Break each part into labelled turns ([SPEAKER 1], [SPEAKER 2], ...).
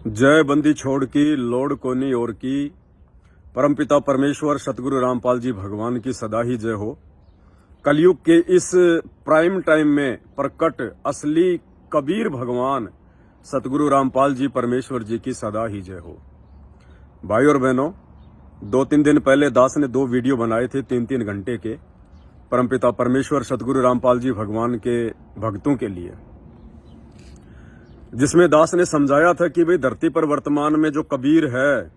[SPEAKER 1] जय बंदी छोड़ की लोड कोनी और की। परमपिता परमेश्वर सतगुरु रामपाल जी भगवान की सदा ही जय हो। कलयुग के इस प्राइम टाइम में प्रकट असली कबीर भगवान सतगुरु रामपाल जी परमेश्वर जी की सदा ही जय हो। भाई और बहनों, 2-3 दिन पहले दास ने 2 वीडियो बनाए थे 3-3 घंटे के परमपिता परमेश्वर सतगुरु रामपाल जी भगवान के भक्तों के लिए, जिसमें दास ने समझाया था कि भाई धरती पर वर्तमान में जो कबीर है,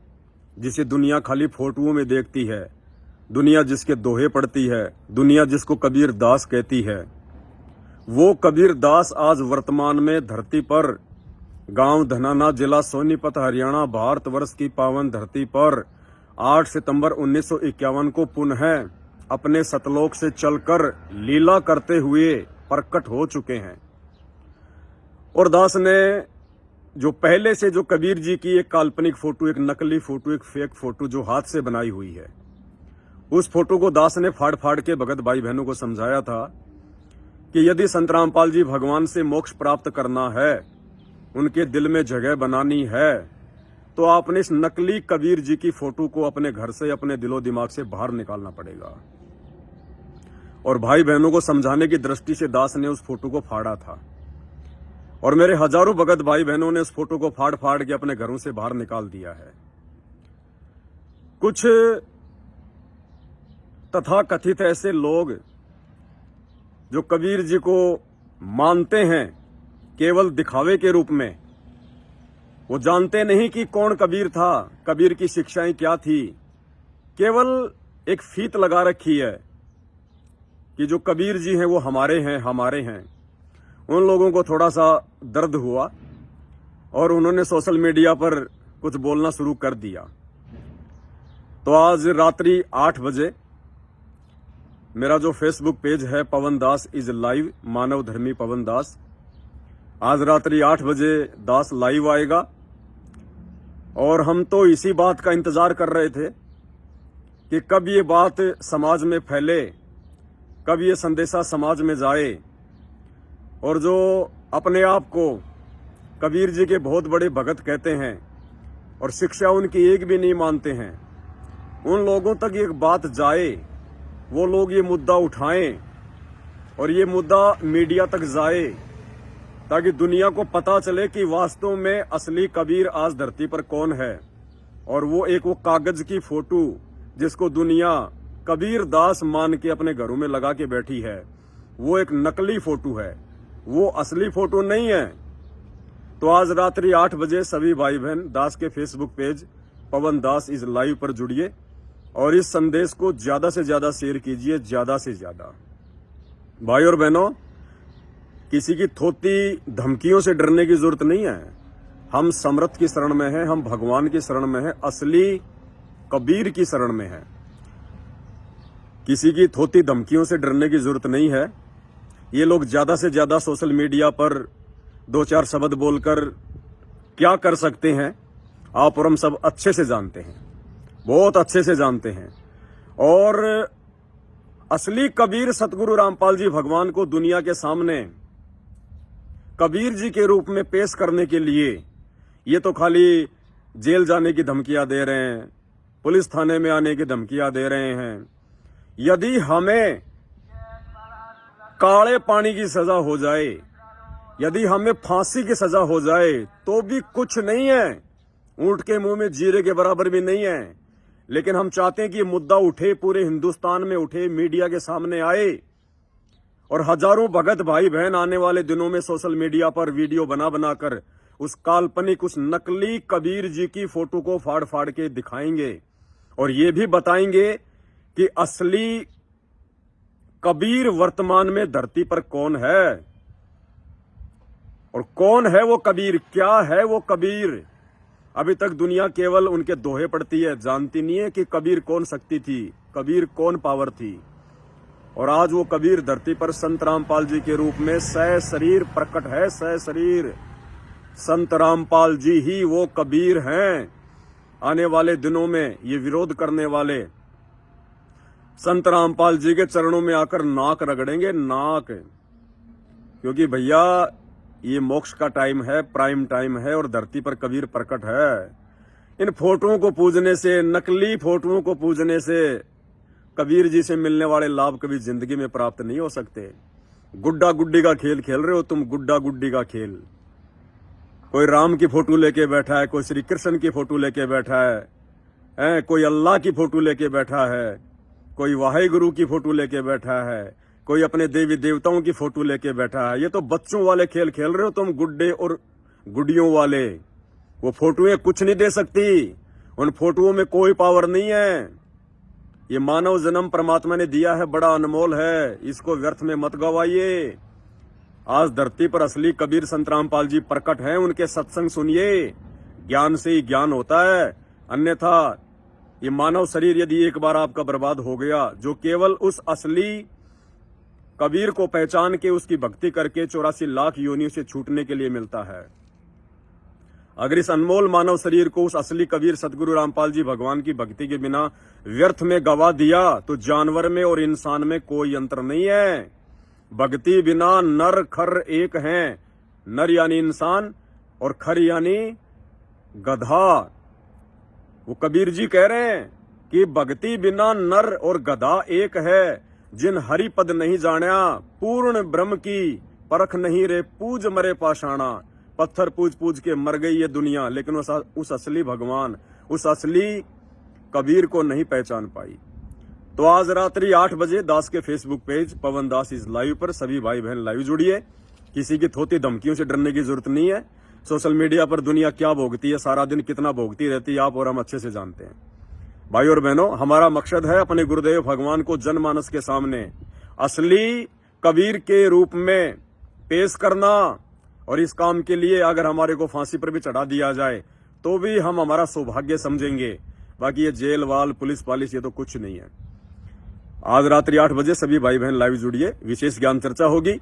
[SPEAKER 1] जिसे दुनिया खाली फोटोओं में देखती है, दुनिया जिसके दोहे पढ़ती है, दुनिया जिसको कबीर दास कहती है, वो कबीर दास आज वर्तमान में धरती पर गांव धनाना, जिला सोनीपत, हरियाणा, भारतवर्ष की पावन धरती पर 8 सितंबर 1951 को पुनः अपने सतलोक से चलकर लीला करते हुए प्रकट हो चुके हैं। और दास ने जो पहले से जो कबीर जी की एक काल्पनिक फोटो, एक नकली फोटो, एक फेक फोटो जो हाथ से बनाई हुई है, उस फोटो को दास ने फाड़ फाड़ के भगत भाई बहनों को समझाया था कि यदि संत रामपाल जी भगवान से मोक्ष प्राप्त करना है, उनके दिल में जगह बनानी है, तो आपने इस नकली कबीर जी की फोटो को अपने घर से, अपने दिलो दिमाग से बाहर निकालना पड़ेगा। और भाई बहनों को समझाने की दृष्टि से दास ने उस फोटो को फाड़ा था, और मेरे हजारों भगत भाई बहनों ने उस फोटो को फाड़ फाड़ के अपने घरों से बाहर निकाल दिया है। कुछ तथाकथित ऐसे लोग जो कबीर जी को मानते हैं केवल दिखावे के रूप में, वो जानते नहीं कि कौन कबीर था, कबीर की शिक्षाएं क्या थी। केवल एक फीत लगा रखी है कि जो कबीर जी हैं वो हमारे हैं, हमारे हैं। उन लोगों को थोड़ा सा दर्द हुआ और उन्होंने सोशल मीडिया पर कुछ बोलना शुरू कर दिया। तो आज रात्रि 8 बजे मेरा जो फेसबुक पेज है पवन दास इज लाइव, मानव धर्मी पवन दास, आज रात्रि 8 बजे दास लाइव आएगा। और हम तो इसी बात का इंतजार कर रहे थे कि कब ये बात समाज में फैले, कब ये संदेशा समाज में जाए। और जो अपने आप को कबीर जी के बहुत बड़े भगत कहते हैं और शिक्षा उनकी एक भी नहीं मानते हैं, उन लोगों तक एक बात जाए, वो लोग ये मुद्दा उठाएं और ये मुद्दा मीडिया तक जाए, ताकि दुनिया को पता चले कि वास्तव में असली कबीर आज धरती पर कौन है। और वो कागज की फोटो जिसको दुनिया कबीर दास मान के अपने घरों में लगा के बैठी है, वो एक नकली फोटो है, वो असली फोटो नहीं है। तो आज रात्रि 8 बजे सभी भाई बहन दास के Facebook page Pawan Das is live पर जुड़िए और इस संदेश को ज्यादा से ज्यादा शेयर कीजिए, ज्यादा से ज्यादा। भाई और बहनों, किसी की थोती धमकियों से डरने की जरूरत नहीं है। हम समर्थ की शरण में हैं, हम भगवान की शरण में हैं, असली कबीर की शरण में हैं। किसी की थोती धमकियों से डरने की जरूरत नहीं है। ये लोग ज्यादा से ज्यादा सोशल मीडिया पर 2-4 शब्द बोलकर क्या कर सकते हैं, आप और हम सब अच्छे से जानते हैं, बहुत अच्छे से जानते हैं। और असली कबीर सतगुरु रामपाल जी भगवान को दुनिया के सामने कबीर जी के रूप में पेश करने के लिए ये तो खाली जेल जाने की धमकियां दे रहे हैं, पुलिस थाने में आने की धमकियां दे रहे हैं। यदि हमें काले पानी की सजा हो जाए, यदि हमें फांसी की सजा हो जाए, तो भी कुछ नहीं है, ऊंट के मुंह में जीरे के बराबर भी नहीं है। लेकिन हम चाहते हैं कि ये मुद्दा उठे, पूरे हिंदुस्तान में उठे, मीडिया के सामने आए और हजारों भगत भाई बहन आने वाले दिनों में सोशल मीडिया पर वीडियो बना बनाकर उस काल्पनिक, उस नकली कबीर जी की फोटो को फाड़ फाड़ के दिखाएंगे और ये भी बताएंगे कि असली कबीर वर्तमान में धरती पर कौन है और कौन है वो कबीर, क्या है वो कबीर। अभी तक दुनिया केवल उनके दोहे पढ़ती है, जानती नहीं है कि कबीर कौन शक्ति थी, कबीर कौन पावर थी। और आज वो कबीर धरती पर संत रामपाल जी के रूप में सशरीर प्रकट है, सशरीर। संत रामपाल जी ही वो कबीर हैं। आने वाले दिनों में ये विरोध करने वाले संत रामपाल जी के चरणों में आकर नाक रगड़ेंगे, नाक। क्योंकि भैया ये मोक्ष का टाइम है, प्राइम टाइम है और धरती पर कबीर प्रकट है। इन फोटोओं को पूजने से, नकली फोटोओं को पूजने से कबीर जी से मिलने वाले लाभ कभी जिंदगी में प्राप्त नहीं हो सकते। गुड्डा गुड्डी का खेल खेल रहे हो तुम, गुड्डा गुड्डी का खेल। कोई राम की फोटो लेके बैठा है, कोई श्री कृष्ण की फोटो लेके बैठा है, कोई अल्लाह की फोटो लेके बैठा है, कोई वाहेगुरु की फोटो लेके बैठा है, कोई अपने देवी देवताओं की फोटो लेके बैठा है। ये तो बच्चों वाले खेल खेल रहे हो तुम, गुड्डे और गुडियों वाले। वो फोटोएं कुछ नहीं दे सकती, उन फोटोओं में कोई पावर नहीं है। ये मानव जन्म परमात्मा ने दिया है, बड़ा अनमोल है, इसको व्यर्थ में मत गवाइए। आज धरती पर असली कबीर संत रामपाल जी प्रकट हैं, उनके सत्संग सुनिए। ज्ञान से ही ज्ञान होता है, अन्यथा ये मानव शरीर यदि एक बार आपका बर्बाद हो गया, जो केवल उस असली कबीर को पहचान के उसकी भक्ति करके 84 लाख योनियों से छूटने के लिए मिलता है। अगर इस अनमोल मानव शरीर को उस असली कबीर सतगुरु रामपाल जी भगवान की भक्ति के बिना व्यर्थ में गवा दिया, तो जानवर में और इंसान में कोई अंतर नहीं है। भक्ति बिना नर खर एक हैं, नर यानी इंसान और खर यानी गधा। वो कबीर जी कह रहे हैं कि भक्ति बिना नर और गधा एक है। जिन हरि पद नहीं जाण्या, पूर्ण ब्रह्म की परख नहीं रे, पूज मरे पाषाणा। पत्थर पूज पूज के मर गई ये दुनिया, लेकिन उस असली भगवान, उस असली कबीर को नहीं पहचान पाई। तो आज रात्रि 8 बजे दास के फेसबुक पेज पवन दास इस लाइव पर सभी भाई बहन लाइव जुड़िए। किसी की थोती धमकियों से डरने की जरूरत नहीं है। सोशल मीडिया पर दुनिया क्या भोगती है, सारा दिन कितना भोगती रहती है, आप और हम अच्छे से जानते हैं। भाई और बहनों, हमारा मकसद है अपने गुरुदेव भगवान को जनमानस के सामने असली कबीर के रूप में पेश करना। और इस काम के लिए अगर हमारे को फांसी पर भी चढ़ा दिया जाए तो भी हम हमारा सौभाग्य समझेंगे। बाकी ये जेल वाल, पुलिस पालिस, ये तो कुछ नहीं है। आज रात्रि 8 बजे सभी भाई बहन लाइव जुड़िए, विशेष ज्ञान चर्चा होगी।